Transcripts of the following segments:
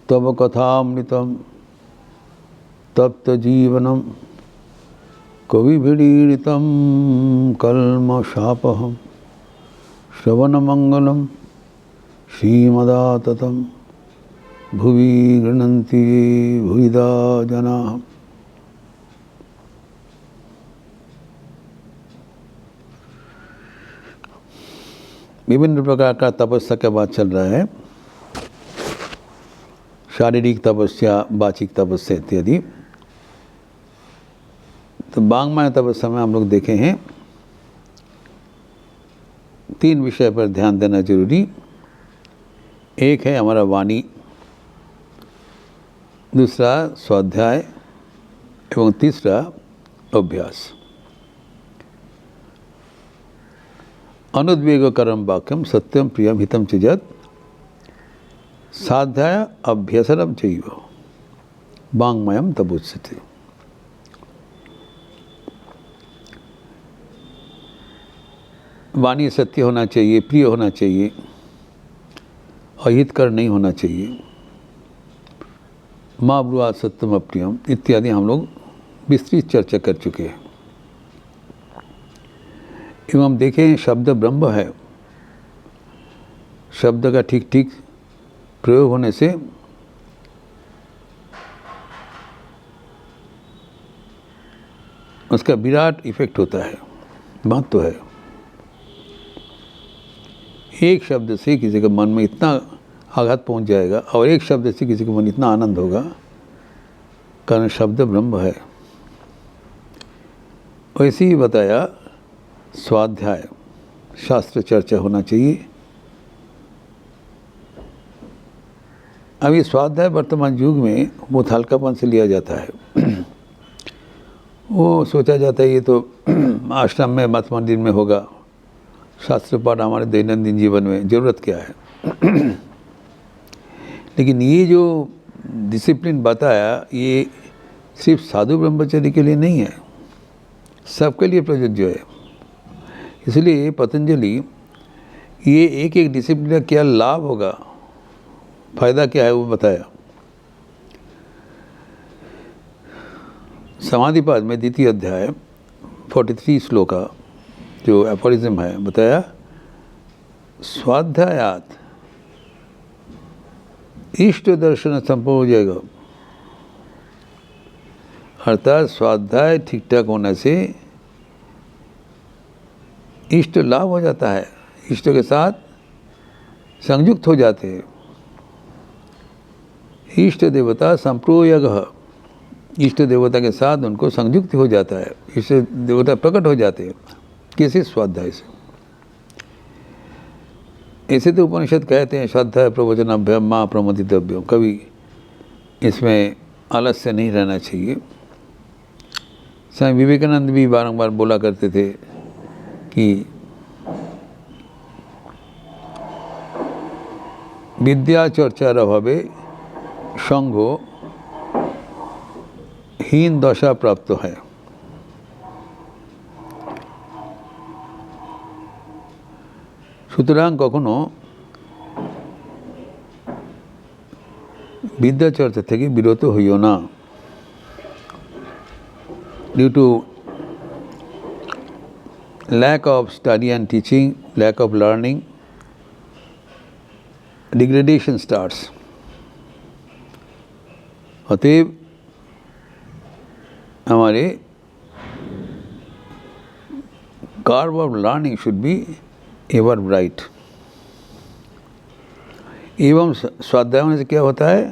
तव कथामृतं तप्त जीवनम कविभिरीडितं कल्मषापहं श्रवणमंगलं श्रीमदाततं भुवि गृह्णन्ति भुविदा जनाः। विभिन्न प्रकार का तपस्या का बात चल रहा है, शारीरिक तपस्या, वाचिक तपस्या इत्यादि। तो वाङ्मय तपस्या में हम लोग देखे हैं 3 विषय पर ध्यान देना जरूरी। एक है हमारा वाणी, दूसरा स्वाध्याय एवं तीसरा अभ्यास। अनुद्वेगकरम वाक्यम सत्यम प्रियम हितम च यत् साध्याय अभ्यसनम चैव वाङ्मयम तदुच्यते। वाणी सत्य होना चाहिए, प्रिय होना चाहिए, अहितकर नहीं होना चाहिए। माँ ब्रुआत् सत्यम अप्रियम इत्यादि हम लोग विस्तृत चर्चा कर चुके हैं। एवं हम देखें शब्द ब्रह्म है, शब्द का ठीक ठीक प्रयोग होने से उसका विराट इफेक्ट होता है, बात तो है। एक शब्द से किसी के मन में इतना आघात पहुंच जाएगा और एक शब्द से किसी के मन इतना आनंद होगा, कारण शब्द ब्रह्म है। वैसे ही बताया स्वाध्याय, शास्त्र चर्चा होना चाहिए। अभी स्वाध्याय वर्तमान युग में बहुत हल्कापन से लिया जाता है। वो सोचा जाता है ये तो आश्रम में, मठ मंदिर में होगा, शास्त्र पाठ हमारे दैनंदिन जीवन में ज़रूरत क्या है। लेकिन ये जो डिसिप्लिन बताया ये सिर्फ साधु ब्रह्मचारी के लिए नहीं है, सबके लिए प्रযোज्य है। इसलिए पतंजलि ये एक एक डिसिप्लिन का क्या लाभ होगा, फायदा क्या है वो बताया। समाधिपाद में द्वितीय अध्याय 43 श्लोका जो एफोरिज्म है बताया, स्वाध्यायात इष्ट दर्शन संभव हो जाएगा। अर्थात स्वाध्याय ठीक ठाक होने से इष्ट लाभ हो जाता है, इष्ट के साथ संयुक्त हो जाते हैं। इष्ट देवता संप्रोयगः, इष्ट देवता के साथ उनको संयुक्त हो जाता है, इष्ट देवता प्रकट हो जाते हैं। किसी स्वाध्याय से ऐसे तो उपनिषद कहते हैं स्वाध्याय प्रवचनाभ्याम मां प्रमोदितव्यम, कभी इसमें आलस्य नहीं रहना चाहिए। स्वामी विवेकानंद भी बारंबार बोला करते थे कि विद्या चर्चार अभावे संघो हीन दशा प्राप्त है। সুতরাং কখনো বিদ্যা চর্চা থেকে বিরত হইও না। Due to lack of study and teaching, lack of learning, degradation starts. अतएव हमारे curve of learning should be ever bright. एवं स्वाध्याय होने से क्या होता है,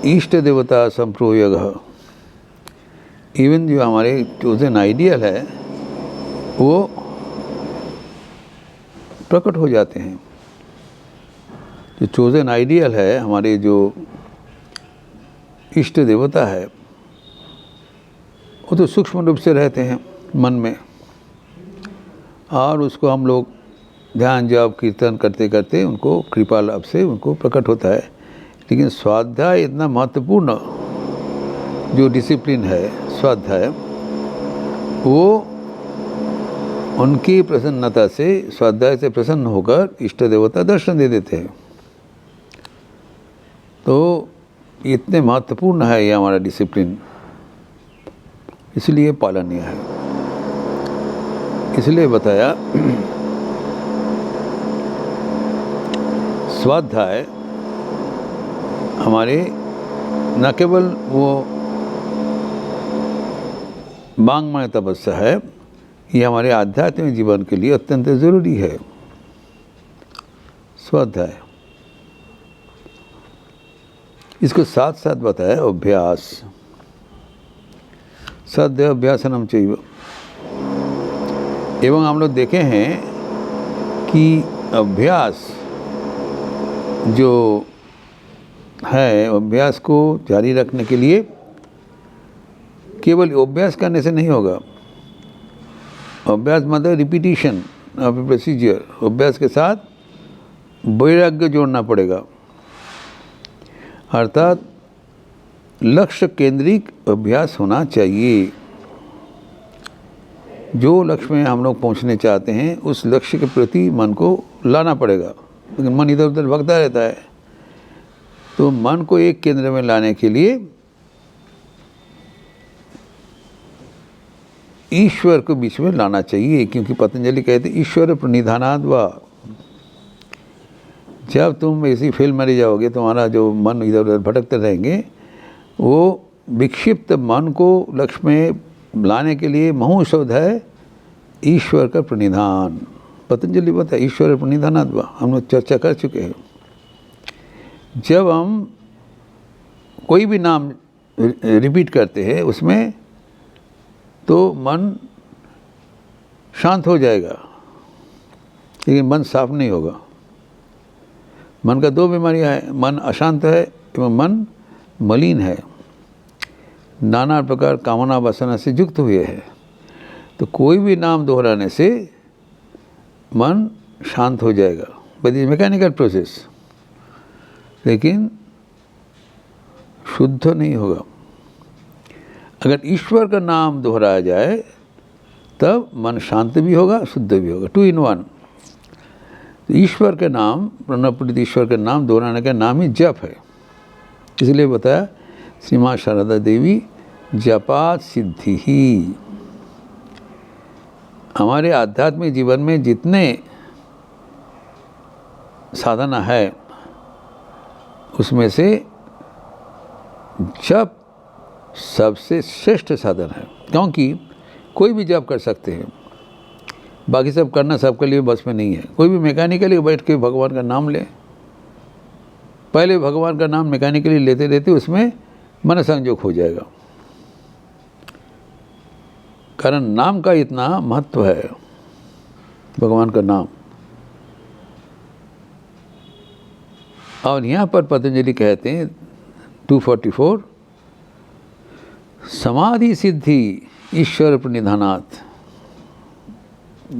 इष्ट देवता संप्रोयगः, इवन जो हमारे चोजन आइडियल है वो प्रकट हो जाते हैं। जो चोजन आइडियल है, हमारे जो इष्ट देवता है, वो तो सूक्ष्म रूप से रहते हैं मन में, और उसको हम लोग ध्यान जप कीर्तन करते करते उनको कृपा लाभ से उनको प्रकट होता है। लेकिन स्वाध्याय इतना महत्वपूर्ण जो डिसिप्लिन है स्वाध्याय, वो उनकी प्रसन्नता से, स्वाध्याय से प्रसन्न होकर इष्ट देवता दर्शन दे देते हैं। तो इतने महत्वपूर्ण है ये हमारा डिसिप्लिन, इसलिए पालनीय है। इसलिए बताया स्वाध्याय हमारे न केवल वो वाङ्मय तपस्या है, ये हमारे आध्यात्मिक जीवन के लिए अत्यंत ज़रूरी है। स्वाध्याय इसको साथ साथ बताया अभ्यास, स्वाध्याय अभ्यासनम चाहिए। एवं हम लोग देखे हैं कि अभ्यास जो है, अभ्यास को जारी रखने के लिए केवल अभ्यास करने से नहीं होगा। अभ्यास मतलब रिपीटिशन ऑफ ए प्रोसीजर। अभ्यास के साथ वैराग्य जोड़ना पड़ेगा, अर्थात लक्ष्य केंद्रित अभ्यास होना चाहिए। जो लक्ष्य में हम लोग पहुंचने चाहते हैं उस लक्ष्य के प्रति मन को लाना पड़ेगा, लेकिन मन इधर उधर भटकता रहता है। तो मन को एक केंद्र में लाने के लिए ईश्वर को बीच में लाना चाहिए, क्योंकि पतंजलि कहते ईश्वर प्रणिधानाद वा। जब तुम ऐसी फेल मरी जाओगे, तुम्हारा जो मन इधर उधर भटकते रहेंगे, वो विक्षिप्त मन को लक्ष्य में लाने के लिए महौषध है ईश्वर का प्रणिधान। पतंजलि बताया ईश्वर प्रणिधानाद वा, हम लोग चर्चा कर चुके हैं। जब हम कोई भी नाम रिपीट करते हैं उसमें तो मन शांत हो जाएगा, लेकिन मन साफ नहीं होगा। मन का दो बीमारियां हैं, मन अशांत है एवं मन मलिन है, नाना प्रकार कामना वासना से युक्त हुए है। तो कोई भी नाम दोहराने से मन शांत हो जाएगा, बट इज मैकेनिकल प्रोसेस, लेकिन शुद्ध नहीं होगा। अगर ईश्वर का नाम दोहराया जाए तब मन शांत भी होगा, शुद्ध भी होगा, 2 in 1। तो ईश्वर के नाम, प्रणवपीडित ईश्वर के नाम दोहराने का नाम ही जप है। इसलिए बताया श्री माँ शारदा देवी जपात सिद्धि ही। हमारे आध्यात्मिक जीवन में जितने साधना है उसमें से जप सबसे श्रेष्ठ साधन है, क्योंकि कोई भी जप कर सकते हैं, बाकी सब करना सबके लिए बस में नहीं है। कोई भी मैकेनिकली बैठ के भगवान का नाम ले, पहले भगवान का नाम मैकेनिकली लेते रहते उसमें मन संजोग हो जाएगा, कारण नाम का इतना महत्व है, भगवान का नाम। और यहाँ पर पतंजलि कहते हैं 244 समाधि सिद्धि ईश्वर प्रणिधानात्।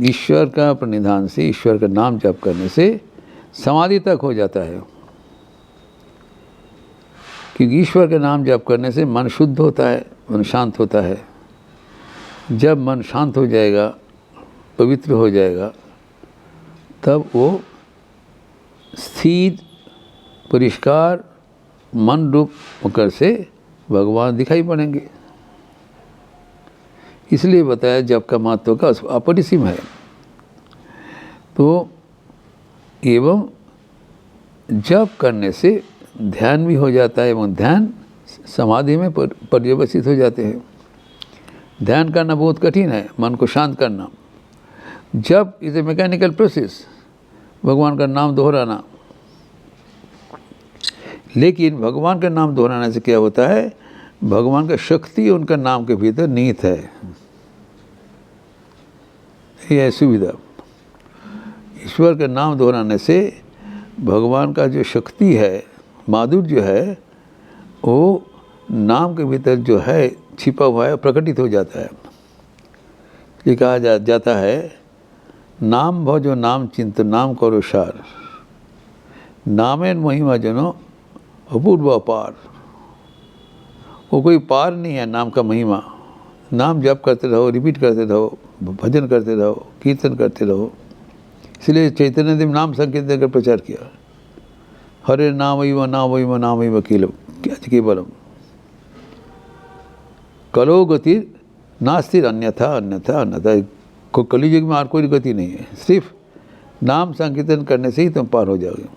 ईश्वर का प्रणिधान से, ईश्वर का नाम जप करने से समाधि तक हो जाता है, क्योंकि ईश्वर का नाम जप करने से मन शुद्ध होता है, मन शांत होता है। जब मन शांत हो जाएगा, पवित्र हो जाएगा, तब वो स्थिर परिष्कार मन रूप होकर से भगवान दिखाई पड़ेंगे। इसलिए बताया जप का महत्व का अपरिसीम है। तो एवं जप करने से ध्यान भी हो जाता है, एवं ध्यान समाधि में पर्यवसित हो जाते हैं। ध्यान करना बहुत कठिन है, मन को शांत करना। जप इज ए मैकेनिकल प्रोसेस, भगवान का नाम दोहराना। लेकिन भगवान का नाम दोहराने से क्या होता है, भगवान का शक्ति उनका नाम के भीतर निहित है, यह है सुविधा। ईश्वर का नाम दोहराने से भगवान का जो शक्ति है, माधुर्य है, वो नाम के भीतर जो है छिपा हुआ है, प्रकटित हो जाता है। ये कहा जाता है नाम भजो नाम चिंत नाम करो सार, नामेन महिमा जनो अपूर्व अपार। वो कोई पार नहीं है नाम का महिमा। नाम जप करते रहो, रिपीट करते रहो, भजन करते रहो, कीर्तन करते रहो। इसलिए चैतन्य देव नाम संकीर्तन का प्रचार किया। हरे नामैव नामैव नामैव केवलम कलो गति नास्तिर अन्यथा अन्यथा अन्यथा। कलयुग में और कोई गति नहीं है, सिर्फ नाम संकीर्तन करने से ही तुम पार हो जाओगे।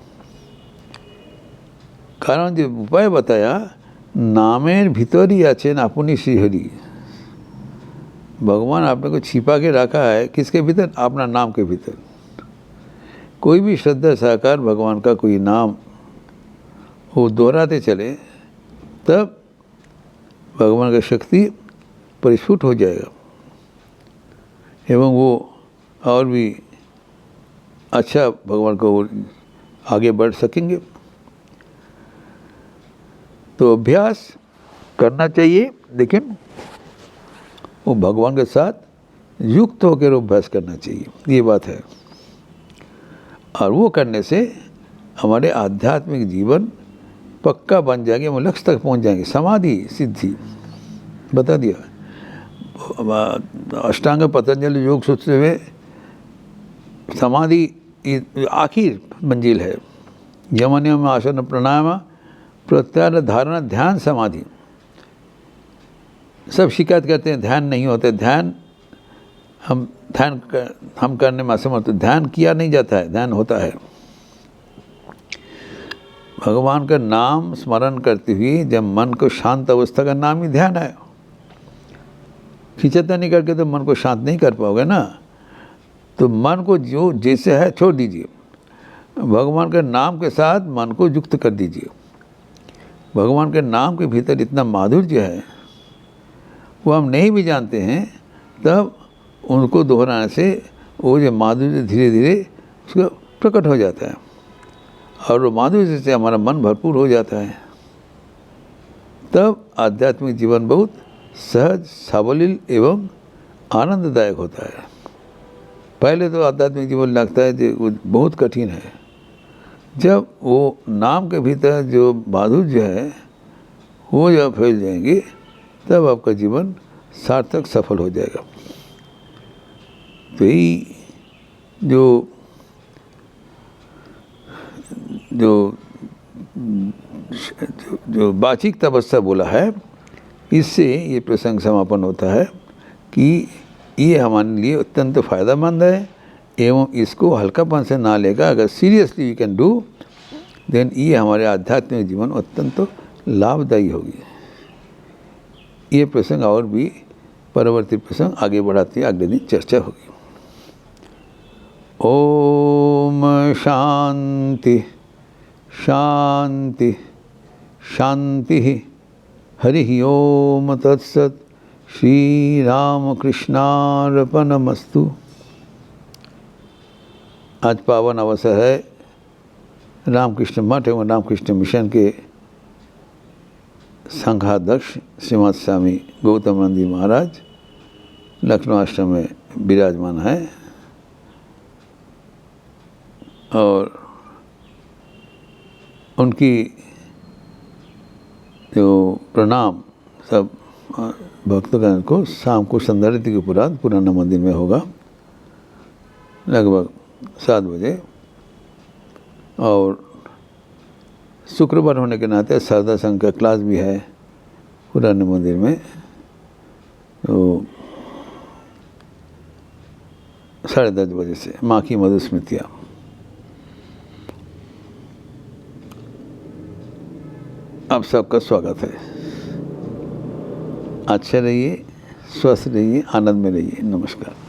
कारण जो उपाय बताया, नामेर भीतरी आছেন আপনি श्रीहरि। भगवान आपने को छिपा के रखा है, किसके भीतर? अपना नाम के भीतर। कोई भी श्रद्धा साकार भगवान का कोई नाम वो दोहराते चले, तब भगवान का शक्ति परिस्फुट हो जाएगा एवं वो और भी अच्छा भगवान को आगे बढ़ सकेंगे। तो अभ्यास करना चाहिए, लेकिन वो भगवान के साथ युक्त होकर अभ्यास करना चाहिए, ये बात है। और वो करने से हमारे आध्यात्मिक जीवन पक्का बन जाएंगे, हम लक्ष्य तक पहुंच जाएंगे। समाधि सिद्धि बता दिया। अष्टांग पतंजलि योग सूत्र में समाधि आखिर मंजिल है। यम नियम आसन प्राणायाम प्रत्याहार धारणा ध्यान समाधि। सब शिकायत करते हैं ध्यान नहीं होते, ध्यान हम करने में असमर्थ। ध्यान किया नहीं जाता है, ध्यान होता है। भगवान का नाम स्मरण करते हुए जब मन को शांत अवस्था का नाम ही ध्यान है। खिंचता नहीं करके तो मन को शांत नहीं कर पाओगे ना। तो मन को जो जैसे है छोड़ दीजिए, भगवान के नाम के साथ मन को युक्त कर दीजिए। भगवान के नाम के भीतर इतना माधुर्य है, वो हम नहीं भी जानते हैं, तब उनको दोहराने से वो जो माधुर्य धीरे धीरे उसका प्रकट हो जाता है और वो माधुर्य से हमारा मन भरपूर हो जाता है। तब आध्यात्मिक जीवन बहुत सहज, सावलील एवं आनंददायक होता है। पहले तो आध्यात्मिक जीवन लगता है कि बहुत कठिन है। जब वो नाम के भीतर जो माधुर्य है वो जब फैल जाएंगे, तब आपका जीवन सार्थक सफल हो जाएगा। तो यही जो वाचिक तपस्या बोला है, इससे ये प्रसंग समापन होता है कि ये हमारे लिए अत्यंत फ़ायदेमंद है एवं इसको हल्कापन से ना लेगा। अगर seriously you can do, then ये हमारे आध्यात्मिक जीवन अत्यंत लाभदायी होगी। ये प्रसंग और भी परवर्ती प्रसंग आगे बढ़ाते अगले दिन चर्चा होगी। ओम शांति शांति शांति। हरि ओम तत्सत। श्री रामकृष्णार्पणमस्तु। आज पावन अवसर है रामकृष्ण मठ एवं रामकृष्ण मिशन के संघाध्यक्ष श्रीमद स्वामी गौतमानंद जी महाराज लखनऊ आश्रम में विराजमान है और उनकी जो प्रणाम सब भक्तगण को शाम को संध्यारती के उपरांत पुराना मंदिर में होगा लगभग 7 बजे। और शुक्रवार होने के नाते शारदा संघ का क्लास भी है पुराने मंदिर में, तो 10:30 बजे से माँ की मधुस्मृतियाँ। आप सबका स्वागत है। अच्छे रहिए, स्वस्थ रहिए, आनंद में रहिए। नमस्कार।